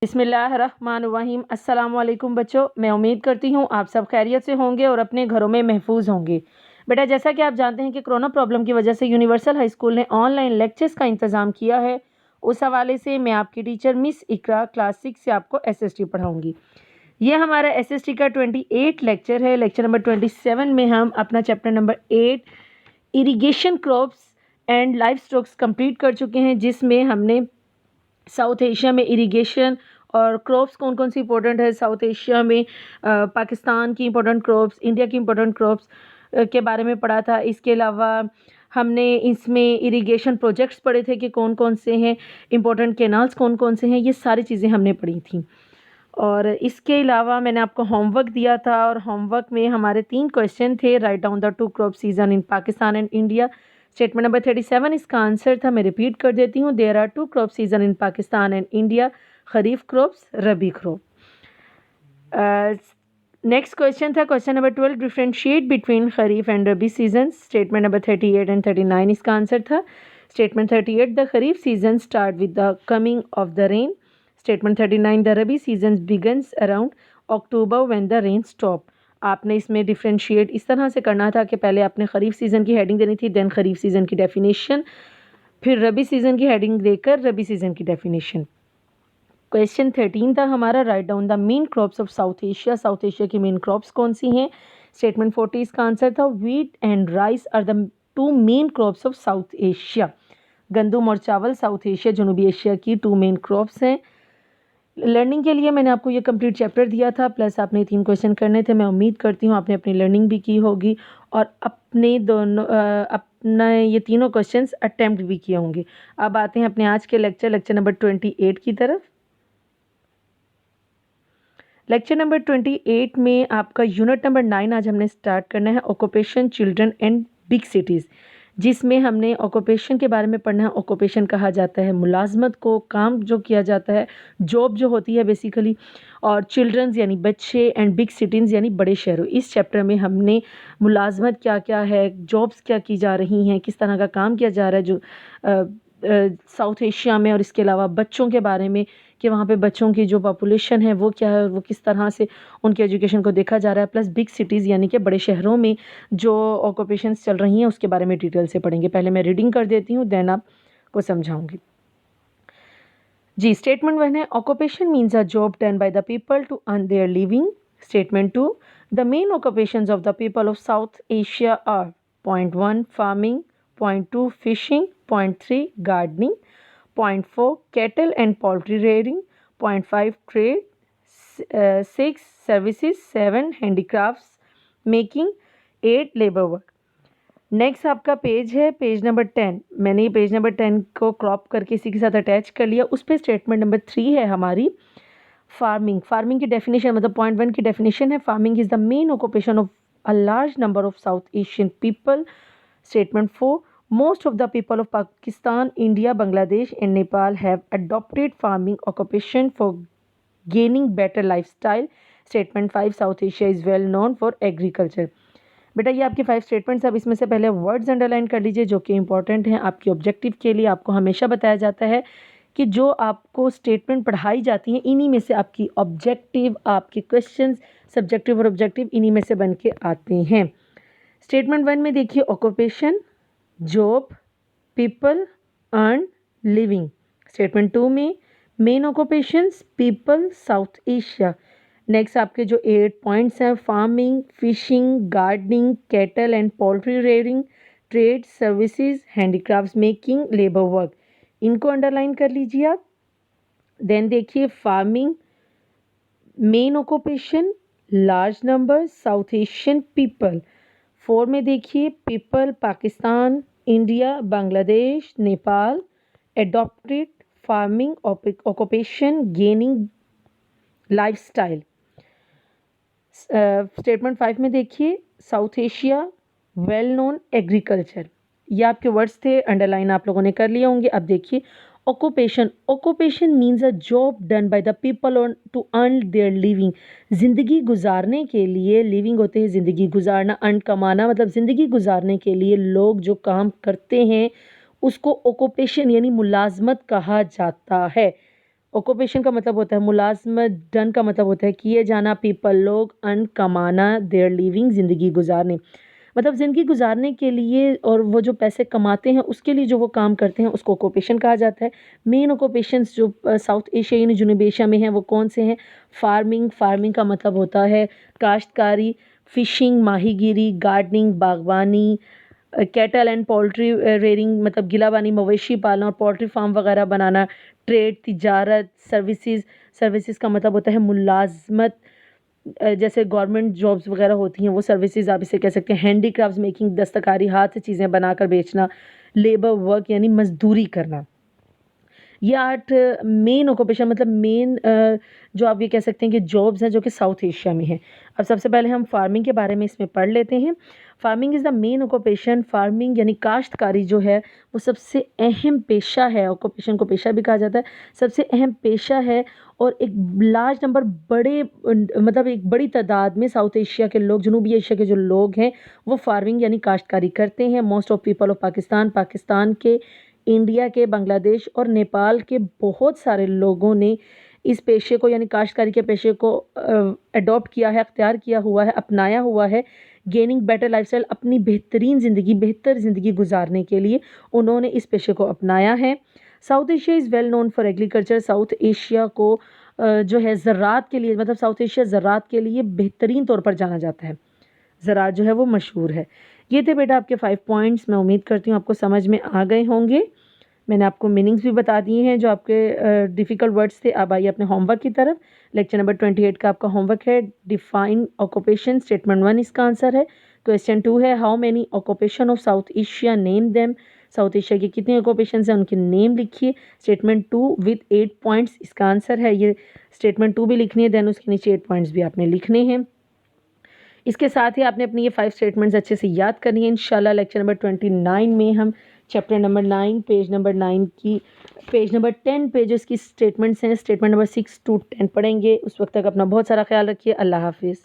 बिस्मिल्लाहिर्रहमानिर्रहीम। अस्सलाम वालेकुम बच्चों, मैं उम्मीद करती हूँ आप सब खैरियत से होंगे और अपने घरों में महफूज होंगे। बेटा, जैसा कि आप जानते हैं कि कोरोना प्रॉब्लम की वजह से यूनिवर्सल हाई स्कूल ने ऑनलाइन लेक्चर्स का इंतज़ाम किया है। उस हवाले से मैं आपकी टीचर मिस इकरा क्लास 6 से आपको एसएसटी पढ़ाऊँगी। ये हमारा एसएसटी का 28 लेक्चर है। लेक्चर नंबर 27 में हम अपना chapter number 8 irrigation crops and life stocks complete कर चुके हैं, जिसमें हमने साउथ एशिया में इरिगेशन और क्रॉप्स कौन कौन सी इंपॉर्टेंट है, साउथ एशिया में पाकिस्तान की इंपॉर्टेंट क्रॉप्स, इंडिया की इंपॉर्टेंट क्रॉप्स के बारे में पढ़ा था। इसके अलावा हमने इसमें इरिगेशन प्रोजेक्ट्स पढ़े थे कि कौन कौन से हैं, इंपॉर्टेंट कैनाल्स कौन कौन से हैं, ये सारी चीज़ें हमने पढ़ी थी। और इसके अलावा मैंने आपको होमवर्क दिया था और होमवर्क में हमारे 3 क्वेश्चन थे। Write down the 2 crop season in Pakistan and India. Statement number 37 इसका आंसर था। मैं रिपीट कर देती हूँ। There are 2 crop season in Pakistan and India, kharif crops, rabi crop. Next question था question number 12, differentiate between kharif and rabi season. Statement number 38 and 39 इसका answer था। Statement 38, the kharif season start with the coming of the rain. Statement 39, the rabi season begins around October when the rain stop. आपने इसमें differentiate इस तरह से करना था कि पहले आपने खरीफ सीज़न की हेडिंग देनी थी, देन खरीफ सीज़न की डेफिनेशन, फिर रबी सीज़न की हेडिंग देकर रबी सीज़न की डेफिनेशन। क्वेश्चन 13 था हमारा, write down the main crops of South Asia. South Asia की मेन क्रॉप्स कौन सी हैं? स्टेटमेंट 40 इसका आंसर था। Wheat and rice are the 2 main crops of South Asia. गंदम और चावल साउथ एशिया, जनूबी एशिया की 2 मेन क्रॉप्स हैं। लर्निंग के लिए मैंने आपको ये कंप्लीट चैप्टर दिया था, प्लस आपने 3 क्वेश्चन करने थे। मैं उम्मीद करती हूँ आपने अपनी लर्निंग भी की होगी और अपना ये तीनों क्वेश्चंस अटेम्प्ट भी किए होंगे। अब आते हैं अपने आज के लेक्चर नंबर 28 की तरफ। लेक्चर नंबर 28 में आपका यूनिट नंबर 9 आज हमने स्टार्ट करना है, occupation, children and big cities, जिसमें हमने ऑक्यूपेशन के बारे में पढ़ना है। ऑक्यूपेशन कहा जाता है मुलाजमत को, काम जो किया जाता है, जॉब जो होती है बेसिकली। और चिल्ड्रंस यानी बच्चे, एंड बिग सिटीज़ यानी बड़े शहरों। इस चैप्टर में हमने मुलाजमत क्या क्या है, जॉब्स क्या की जा रही हैं, किस तरह का काम किया जा रहा है जो साउथ एशिया में, और इसके अलावा बच्चों के बारे में कि वहाँ पे बच्चों की जो पॉपुलेशन है वो क्या है, वो किस तरह से उनके एजुकेशन को देखा जा रहा है। प्लस बिग सिटीज़ यानी कि बड़े शहरों में जो ऑक्यूपेशंस चल रही हैं उसके बारे में डिटेल से पढ़ेंगे। पहले मैं रीडिंग कर देती हूँ, देन आपको समझाऊंगी। जी, स्टेटमेंट 1 है, occupation means a job done by the people to earn their living. Statement 2, the main occupations of the people of South Asia are: point 1 farming, point 2 fishing, point 3 gardening, point 4 cattle and poultry rearing, point 5 trade, 6 services, 7 handicrafts making, 8 labour work. Next आपका page है page number 10। मैंने ये page number 10 को crop करके इसी के साथ attach कर लिया। उस पर स्टेटमेंट नंबर 3 है हमारी, फार्मिंग। फार्मिंग की डेफिनेशन मतलब पॉइंट 1 की डेफिनेशन है, farming is the main occupation of a large number of south Asian people. Statement 4, most of the people of Pakistan, India, Bangladesh and Nepal have adopted farming occupation for gaining better lifestyle. Statement 5, South Asia is well known for agriculture. बेटा ये आपके 5 statements. अब इसमें से पहले words underline कर लीजिए जो कि इंपॉर्टेंट हैं आपके ऑब्जेक्टिव के लिए। आपको हमेशा बताया जाता है कि जो आपको स्टेटमेंट पढ़ाई जाती हैं इन्हीं में से आपकी ऑब्जेक्टिव, आपके क्वेश्चंस, सब्जेक्टिव और ऑब्जेक्टिव इन्हीं में से बन के आते हैं। स्टेटमेंट 1 में देखिए, occupation job, people, earn, living. Statement 2 में main occupations, people, south Asia. Next आपके जो 8 पॉइंट्स हैं, farming, fishing, gardening, cattle and poultry rearing, trade, services, handicrafts making, labour work, इनको अंडरलाइन कर लीजिए आप। देन देखिए, farming, main occupation, large number, south Asian people. 4 में देखिए, people, Pakistan, India, Bangladesh, Nepal, adopted farming occupation, gaining lifestyle. Statement 5 में देखिए, south Asia, well known agriculture. ये आपके वर्ड्स थे, अंडरलाइन आप लोगों ने कर लिए होंगे। अब देखिए, occupation. Occupation means a job done by the people on to earn their living. ज़िंदगी गुजारने के लिए, लिविंग होते हैं ज़िंदगी गुजारना, अर्न कमाना, मतलब ज़िंदगी गुजारने के लिए लोग जो काम करते हैं उसको ऑक्यूपेशन यानी मुलाजमत कहा जाता है। ऑक्यूपेशन का मतलब होता है मुलाजमत, डन का मतलब होता है किए जाना, पीपल लोग, अर्न कमाना, देयर लिविंग ज़िंदगी गुजारने, मतलब ज़िंदगी गुजारने के लिए और वो जो पैसे कमाते हैं उसके लिए जो वो काम करते हैं उसको ऑक्यूपेशन कहा जाता है। मेन ऑक्यूपेशंस जो साउथ एशिया यानी जनूबी एशिया में हैं वो कौन से हैं? फार्मिंग, फार्मिंग का मतलब होता है काश्तकारी, फिशिंग माहीगीरी, गार्डनिंग बागवानी, कैटल एंड पोल्ट्री रेयरिंग मतलब गिलाबानी मवेशी पालना और पोल्ट्री फार्म वगैरह बनाना, ट्रेड तिजारत, सर्विसेज, सर्विसेज का मतलब होता है मुलाजमत, जैसे गवर्नमेंट जॉब्स वगैरह होती हैं वो सर्विसेज आप इसे कह सकते हैं। हैंडीक्राफ्ट्स मेकिंग दस्तकारी हाथ से चीज़ें बनाकर बेचना, लेबर वर्क यानी मजदूरी करना। ये 8 मेन ऑक्यूपेशन मतलब मेन जो आप ये कह सकते हैं कि जॉब्स हैं जो कि साउथ एशिया में हैं। अब सबसे पहले हम फार्मिंग के बारे में इसमें पढ़ लेते हैं। Farming is the main occupation. Farming यानी काश्तकारी जो है वो सबसे अहम पेशा है। ऑक्यूपेशन को पेशा भी कहा जाता है। सबसे अहम पेशा है और एक लार्ज नंबर बड़े मतलब एक बड़ी तादाद में साउथ एशिया के लोग, जनूबी एशिया के जो लोग हैं वो फार्मिंग यानी काश्तकारी करते हैं। Most of people of Pakistan, Pakistan के, इंडिया के, बांग्लादेश और नेपाल के बहुत सारे लोगों ने इस पेशे को यानी काश्तकारी के पेशे को अडॉप्ट किया है, अख्तियार किया हुआ है, अपनाया हुआ है। गेनिंग बेटर लाइफस्टाइल, अपनी बेहतरीन ज़िंदगी, बेहतर ज़िंदगी गुजारने के लिए उन्होंने इस पेशे को अपनाया है। South Asia is well known for agriculture. South Asia को जो है ज़राअत के लिए मतलब साउथ एशिया ज़राअत के लिए बेहतरीन तौर पर जाना जाता है। ज़राअत जो है वो मशहूर है। ये थे बेटा आपके 5 पॉइंट्स। मैं उम्मीद करती हूँ आपको समझ में आ गए होंगे। मैंने आपको मीनिंग्स भी बता दिए हैं जो आपके डिफ़िकल्ट वर्ड्स थे। अब आइए अपने होमवर्क की तरफ। लेक्चर नंबर 28 का आपका होमवर्क है डिफाइन ऑक्यूपेशन। स्टेटमेंट 1 इसका आंसर है। क्वेश्चन 2 है how many occupation of South Asia name them. South Asia के कितने ऑक्यूपेशंस हैं उनके नेम लिखिए। स्टेटमेंट 2 विथ 8 पॉइंट्स इसका आंसर है। ये स्टेटमेंट 2 भी लिखनी है, देन उसके नीचे 8 पॉइंट्स भी आपने लिखने हैं। इसके साथ ही आपने अपनी ये 5 स्टेटमेंट्स अच्छे से याद करनी है। इंशाल्लाह लेक्चर नंबर 29 में हम चैप्टर नंबर 9 पेज नंबर 9 की पेज नंबर 10 पेजेस की स्टेटमेंट्स हैं, स्टेटमेंट नंबर 6 to 10 पढ़ेंगे। उस वक्त तक अपना बहुत सारा ख्याल रखिए। अल्लाह हाफिज़।